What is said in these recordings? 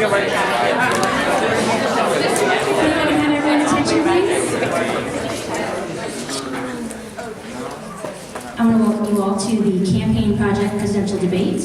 have everyone's attention, please? I want to welcome you all to the Campaign Project Presidential Debate.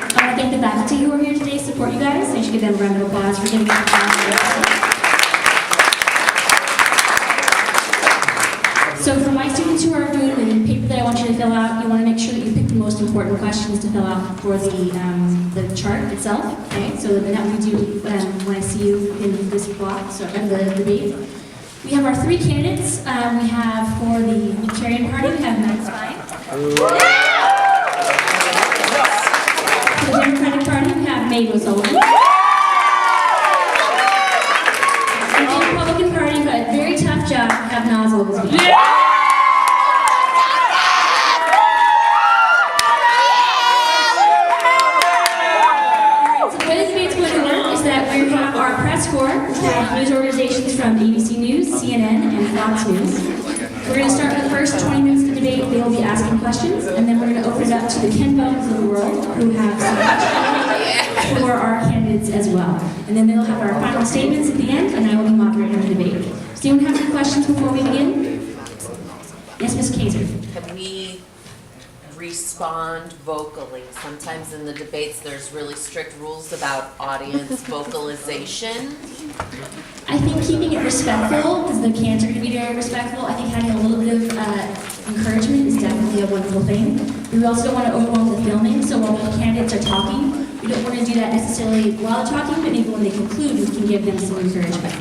I want to thank the faculty who are here today to support you guys. So you should give them a round of applause for giving us a So for my students who are doing the paper that I want you to fill out, you want to make sure that you pick the most important questions to fill out for the chart itself. Okay, so that we do when I see you in this block, so in the debate. We have our three candidates. We have for the Libertarian Party, we have Matt Stein. For the Democratic Party, we have Mae O'Sullivan. For the Republican Party, we have a very tough job. We have Naz Oglesby. We have our press corps, news organizations from ABC News, CNN, and Fox News. We're going to start with the first 20 minutes of the debate. They will be asking questions, and then we're going to open it up to the Ken Bones of the world, who have some questions for our candidates as well. And then they'll have our final statements at the end, and I will be moderating the debate. Does anyone have any questions before we begin? Yes, Ms. Kaiser. Can we respond vocally? Sometimes in the debates there's really strict rules about audience vocalization. I think keeping it respectful, because the cans are going to be very respectful, I think having a little bit of encouragement is definitely a wonderful thing. We also don't want to overwhelm the filming, so while the candidates are talking, we don't want to do that necessarily while they're talking, but maybe when they conclude, we can give them some encouragement.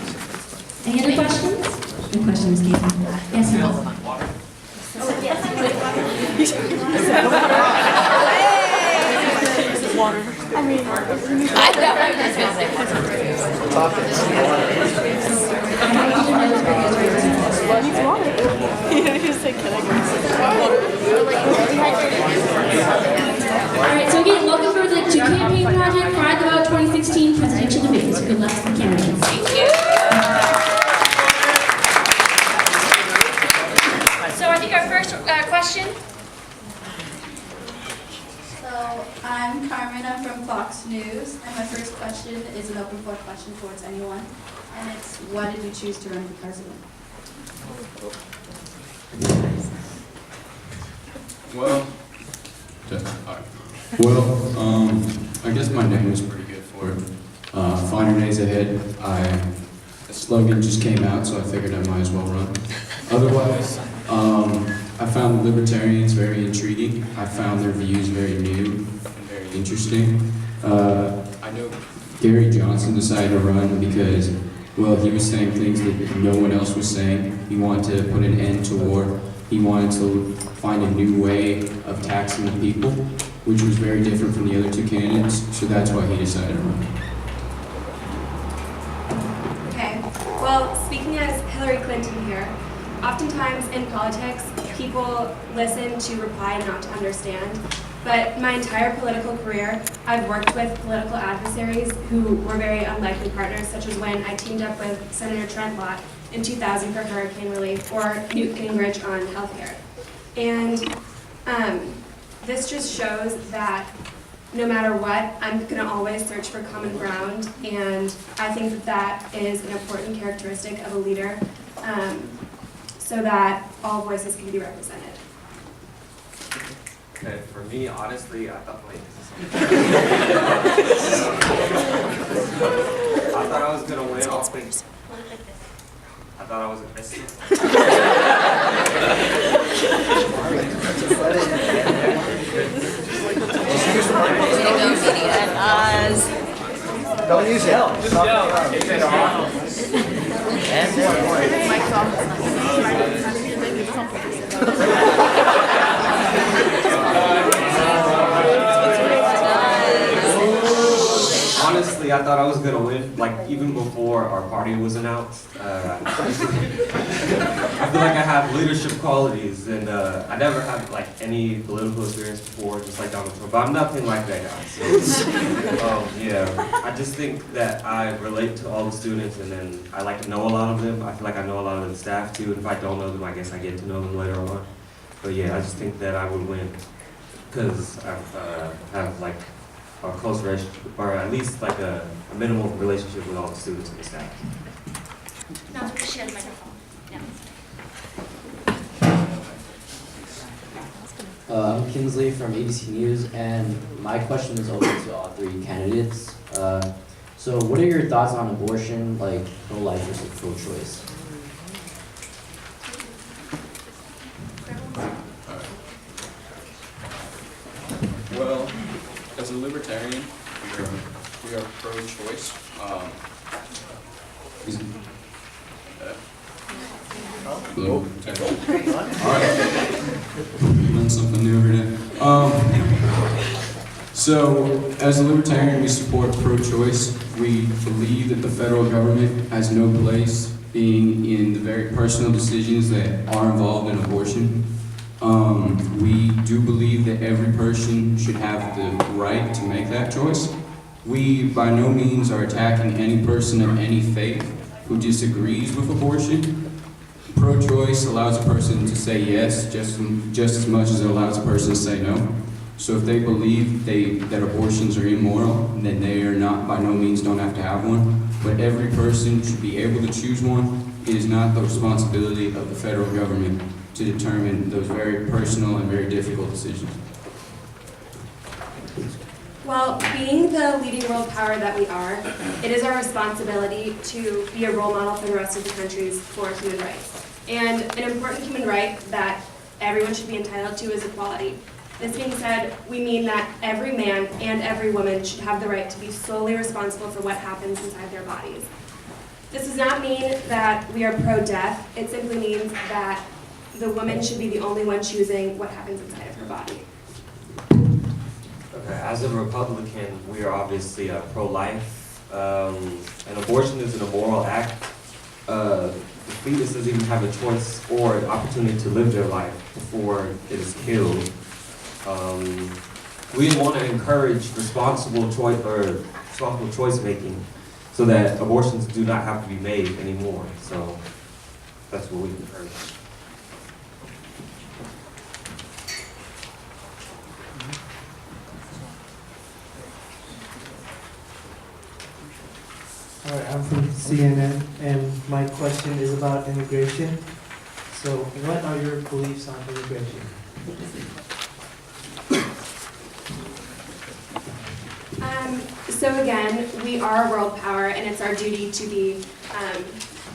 Any other questions? Good question, Ms. Casey. Yes, ma'am. Water. I mean, I know, I was just going to say water. needs water. You just say, can I Alright, so again, welcome for the Campaign Project Pride the Vote 2016 presidential debates. Good luck to the candidates. Thank you. So I think our first question. So I'm Carmen, I'm from Fox News, and my first question is an open floor question towards anyone, and it's, why did you choose to run for president? I guess my name was pretty good for it. Finer days ahead. The slogan just came out, so I figured I might as well run. Otherwise, I found the Libertarians very intriguing. I found their views very new and very interesting. I know Gary Johnson decided to run because, well, he was saying things that no one else was saying. He wanted to put an end to war. He wanted to find a new way of taxing the people, which was very different from the other two candidates, so that's why he decided to run. Okay, well, speaking as Hillary Clinton here, oftentimes in politics, people listen to reply, not to understand. But my entire political career, I've worked with political adversaries who were very unlikely partners, such as when I teamed up with Senator Trent Lott in 2000 for hurricane relief, or Newt Gingrich on healthcare. And this just shows that no matter what, I'm going to always search for common ground, and I think that that is an important characteristic of a leader, so that all voices can be represented. Okay, for me, honestly, I thought, wait, I thought I was going to win all things. I thought I was a Christian. Don't use it. Just Honestly, I thought I was gonna win, like even before our party was announced. I feel like I have leadership qualities, and I never had like any political experience before, just like Donald Trump. But I'm nothing like that guy. So, yeah, I just think that I relate to all the students, and then I like to know a lot of them. I feel like I know a lot of the staff too, and if I don't know them, I guess I get to know them later on. But yeah, I just think that I would win because I have like a close relationship, or at least like a minimal relationship with all the students and the staff. Now, please share the microphone. I'm Kinsley from ABC News, and my question is open to all three candidates. So what are your thoughts on abortion, like pro-life versus pro-choice? Well, as a libertarian, we are pro-choice. Hello. Alright. Learned something new every day. So, as a libertarian, we support pro-choice. We believe that the federal government has no place being in the very personal decisions that are involved in abortion. We do believe that every person should have the right to make that choice. We, by no means, are attacking any person of any faith who disagrees with abortion. Pro-choice allows a person to say yes just as much as it allows a person to say no. So if they believe that abortions are immoral, then they are not, by no means, don't have to have one. But every person should be able to choose one. It is not the responsibility of the federal government to determine those very personal and very difficult decisions. Well, being the leading world power that we are, it is our responsibility to be a role model for the rest of the countries for human rights. And an important human right that everyone should be entitled to is equality. This being said, we mean that every man and every woman should have the right to be solely responsible for what happens inside their bodies. This does not mean that we are pro-death. It simply means that the woman should be the only one choosing what happens inside of her body. Okay, as a Republican, we are obviously pro-life. And abortion is an immoral act. The fetus doesn't even have a choice or an opportunity to live their life before it is killed. We want to encourage responsible choice making, so that abortions do not have to be made anymore. So that's what we encourage. All right, I'm from CNN, and my question is about immigration. So, what are your beliefs on immigration? So again, we are a world power, and it's our duty to be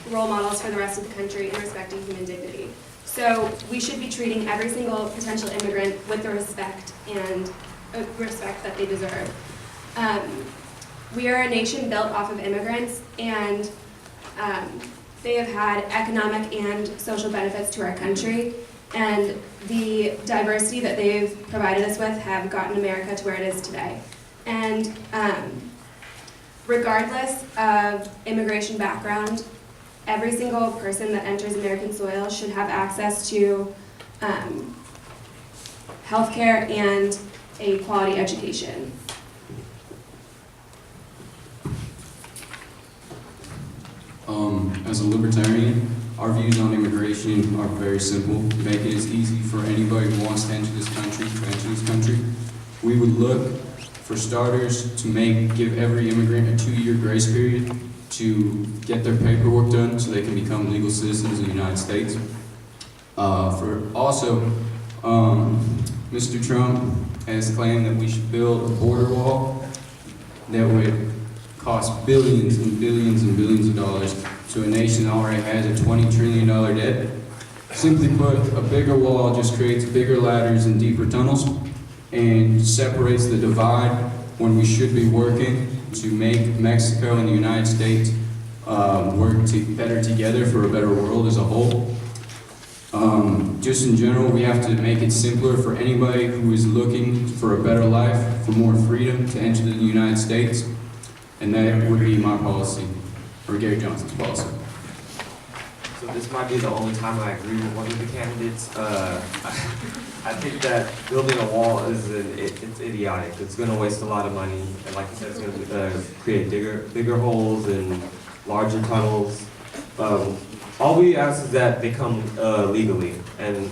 role models for the rest of the country in respecting human dignity. So we should be treating every single potential immigrant with the respect that they deserve. We are a nation built off of immigrants, and they have had economic and social benefits to our country, and the diversity that they've provided us with have gotten America to where it is today. And regardless of immigration background, every single person that enters American soil should have access to healthcare and a quality education. As a libertarian, our views on immigration are very simple. Make it as easy for anybody who wants to enter this country to enter this country. We would look, for starters, to give every immigrant a 2-year grace period to get their paperwork done so they can become legal citizens of the United States. Mr. Trump has claimed that we should build a border wall that would cost billions and billions and billions of dollars to a nation that already has a $20 trillion debt. Simply put, a bigger wall just creates bigger ladders and deeper tunnels and separates the divide when we should be working to make Mexico and the United States work better together for a better world as a whole. Just in general, we have to make it simpler for anybody who is looking for a better life, for more freedom to enter the United States. And that would be my policy, or Gary Johnson's policy. So this might be the only time I agree with one of the candidates. I think that building a wall it's idiotic. It's going to waste a lot of money, and like I said, it's going to create bigger holes and larger tunnels. All we ask is that they come legally, and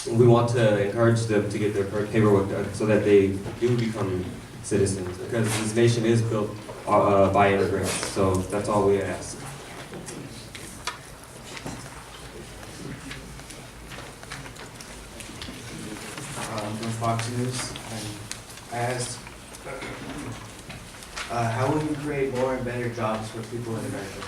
we want to encourage them to get their paperwork done so that they do become citizens, because this nation is built by immigrants. So that's all we ask. From Fox News, and I asked, how will you create more and better jobs for people in America?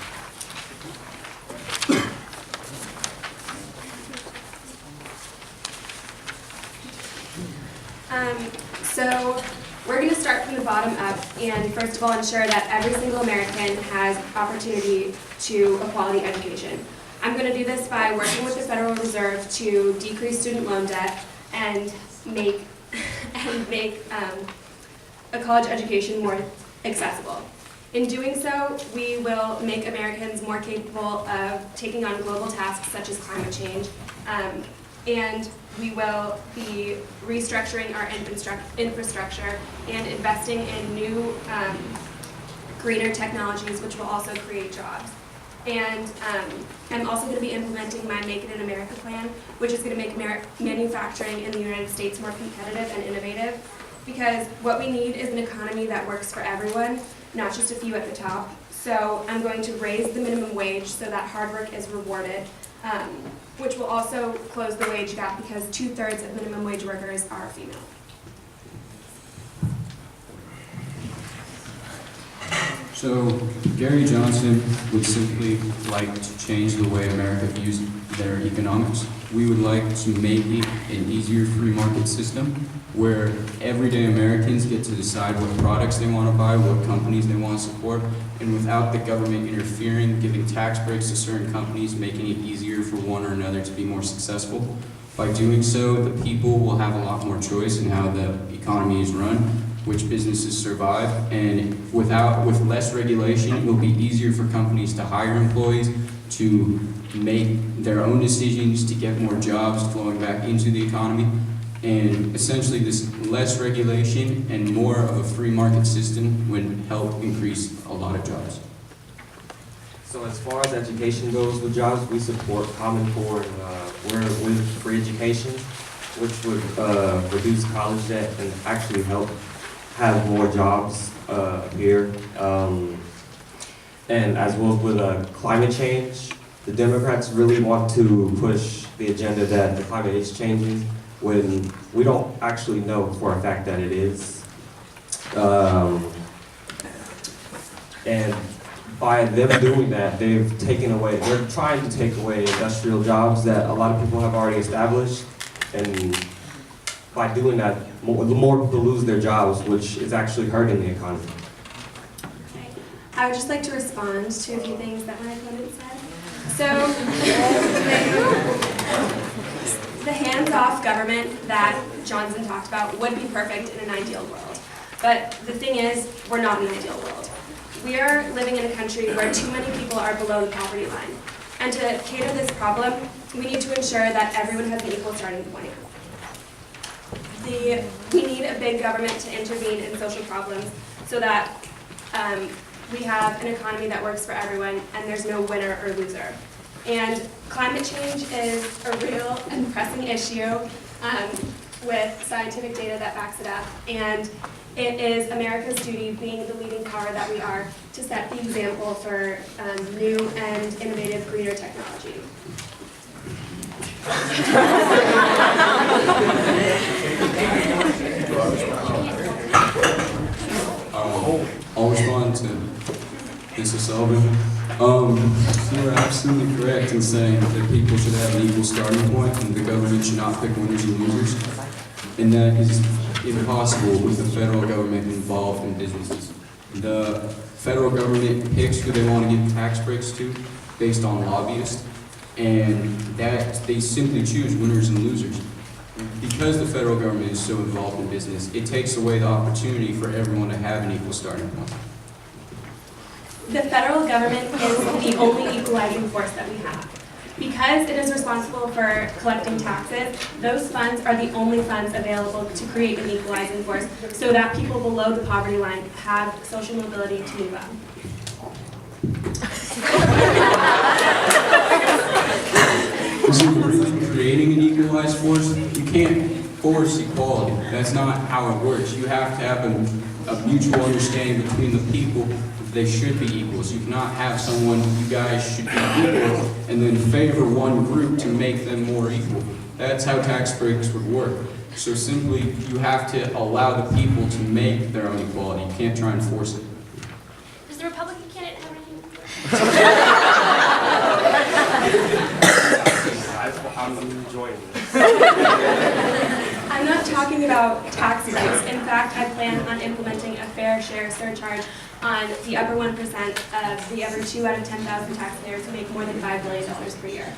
So we're going to start from the bottom up and first of all ensure that every single American has opportunity to a quality education. I'm going to do this by working with the Federal Reserve to decrease student loan debt and make a college education more accessible. In doing so, we will make Americans more capable of taking on global tasks such as climate change, and we will be restructuring our infrastructure and investing in new greener technologies, which will also create jobs. And I'm also going to be implementing my Make It in America plan, which is going to make manufacturing in the United States more competitive and innovative. Because what we need is an economy that works for everyone, not just a few at the top. So I'm going to raise the minimum wage so that hard work is rewarded, which will also close the wage gap because 2/3 of minimum wage workers are female. So Gary Johnson would simply like to change the way America views their economics. We would like to make it an easier free market system where everyday Americans get to decide what products they want to buy, what companies they want to support, and without the government interfering, giving tax breaks to certain companies, making it easier for one or another to be more successful. By doing so, the people will have a lot more choice in how the economy is run, which businesses survive, and with less regulation, it will be easier for companies to hire employees, to make their own decisions, to get more jobs flowing back into the economy. And essentially, this less regulation and more of a free market system would help increase a lot of jobs. So as far as education goes with jobs, we support Common Core and we're with free education, which would reduce college debt and actually help have more jobs here. And as well with climate change, the Democrats really want to push the agenda that the climate is changing when we don't actually know for a fact that it is. And by them doing that, they're trying to take away industrial jobs that a lot of people have already established. And by doing that, the more people lose their jobs, which is actually hurting the economy. I would just like to respond to a few things that my opponent said. So, the hands-off government that Johnson talked about would be perfect in an ideal world. But the thing is, we're not in an ideal world. We are living in a country where too many people are below the poverty line. And to cater this problem, we need to ensure that everyone has an equal starting point. We need a big government to intervene in social problems so that we have an economy that works for everyone and there's no winner or loser. And climate change is a real and pressing issue with scientific data that backs it up. And it is America's duty, being the leading power that we are, to set the example for new and innovative greener technology. I'll respond to Mrs. Sullivan. You're absolutely correct in saying that people should have an equal starting point and the government should not pick winners and losers. And that is impossible with the federal government involved in businesses. The federal government picks who they want to give tax breaks to based on lobbyists, and that they simply choose winners and losers. Because the federal government is so involved in business, it takes away the opportunity for everyone to have an equal starting point. The federal government is the only equalizing force that we have. Because it is responsible for collecting taxes, those funds are the only funds available to create an equalizing force so that people below the poverty line have social mobility to move up. So you really create creating an equalized force, you can't force equality. That's not how it works. You have to have a mutual understanding between the people that they should be equals. You cannot have someone, you guys should be equal, and then favor one group to make them more equal. That's how tax breaks would work. So simply, you have to allow the people to make their own equality. You can't try and force it. Does the Republican candidate have anything? I'm enjoying this. I'm not talking about tax breaks. In fact, I plan on implementing a fair share surcharge on the upper 1% of the every 2 out of 10,000 taxpayers who make more than $5 billion per year.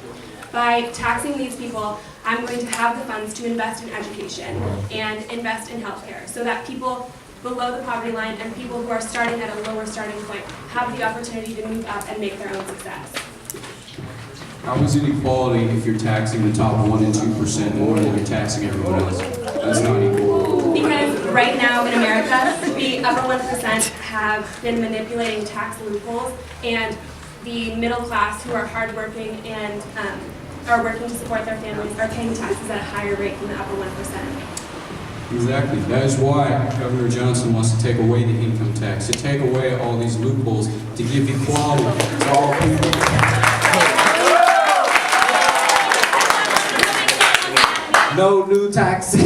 By taxing these people, I'm going to have the funds to invest in education and invest in healthcare so that people below the poverty line and people who are starting at a lower starting point have the opportunity to move up and make their own success. How is it equality if you're taxing the top 1% and 2% more than you're taxing everyone else? That's not equal. Because right now in America, the upper 1% have been manipulating tax loopholes, and the middle class who are hardworking and are working to support their families are paying taxes at a higher rate than the upper 1%. Exactly. That is why Governor Johnson wants to take away the income tax, to take away all these loopholes, to give equality to all people. No new taxes.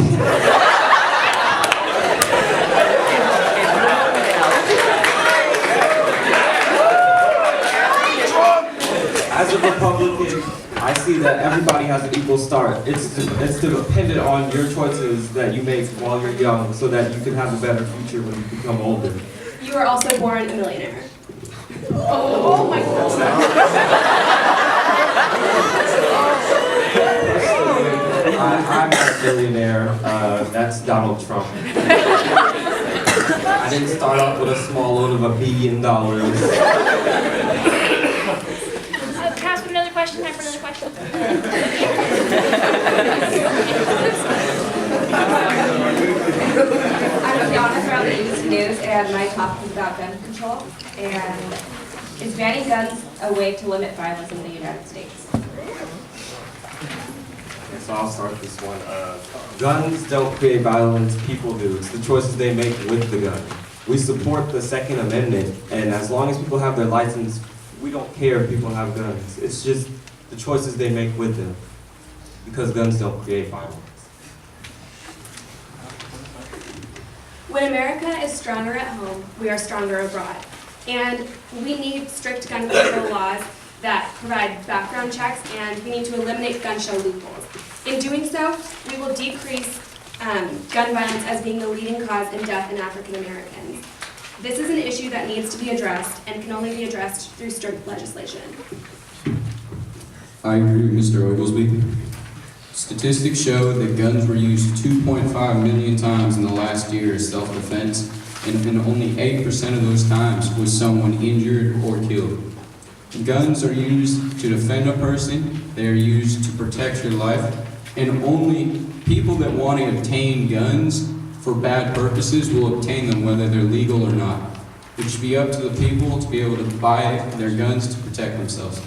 As a Republican, I see that everybody has an equal start. It's dependent on your choices that you make while you're young so that you can have a better future when you become older. You were also born a millionaire. Oh my I'm a billionaire. That's Donald Trump. I didn't start off with a small loan of $1 billion. Pass for another question. Time for another question. I'm Fiona from the ABC News, and my topic is about gun control. And is banning guns a way to limit violence in the United States? So I'll start this one. Guns don't create violence, people do. It's the choices they make with the gun. We support the Second Amendment, and as long as people have their license, we don't care if people have guns. It's just the choices they make with them, because guns don't create violence. When America is stronger at home, we are stronger abroad. And we need strict gun control laws that provide background checks, and we need to eliminate gun show loopholes. In doing so, we will decrease gun violence as being the leading cause in death in African Americans. This is an issue that needs to be addressed and can only be addressed through strict legislation. I agree with Mr. Oglesby. Statistics show that guns were used 2.5 million times in the last year as self-defense, and only 8% of those times was someone injured or killed. Guns are used to defend a person, they are used to protect your life, and only people that want to obtain guns for bad purposes will obtain them whether they're legal or not. It should be up to the people to be able to buy their guns to protect themselves.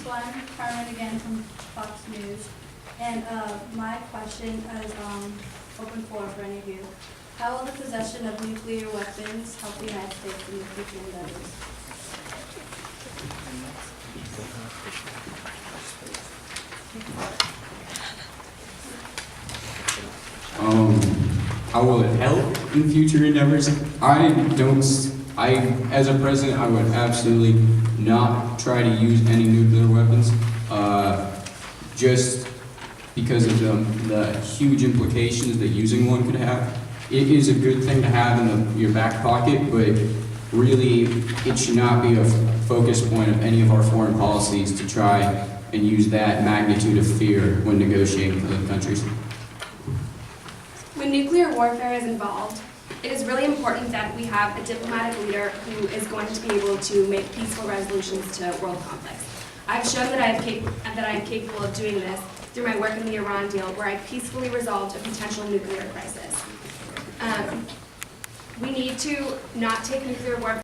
So I'm Carmen again from Fox News, and my question is open floor for any of you. How will the possession of nuclear weapons help the United States in the future endeavors? How will it help in future endeavors? As a president, I would absolutely not try to use any nuclear weapons, just because of the huge implications that using one could have. It is a good thing to have in your back pocket, but really it should not be a focus point of any of our foreign policies to try and use that magnitude of fear when negotiating with other countries. When nuclear warfare is involved, it is really important that we have a diplomatic leader who is going to be able to make peaceful resolutions to world conflicts. I've shown that I am capable of doing this through my work in the Iran deal, where I peacefully resolved a potential nuclear crisis. we need to not take nuclear warfare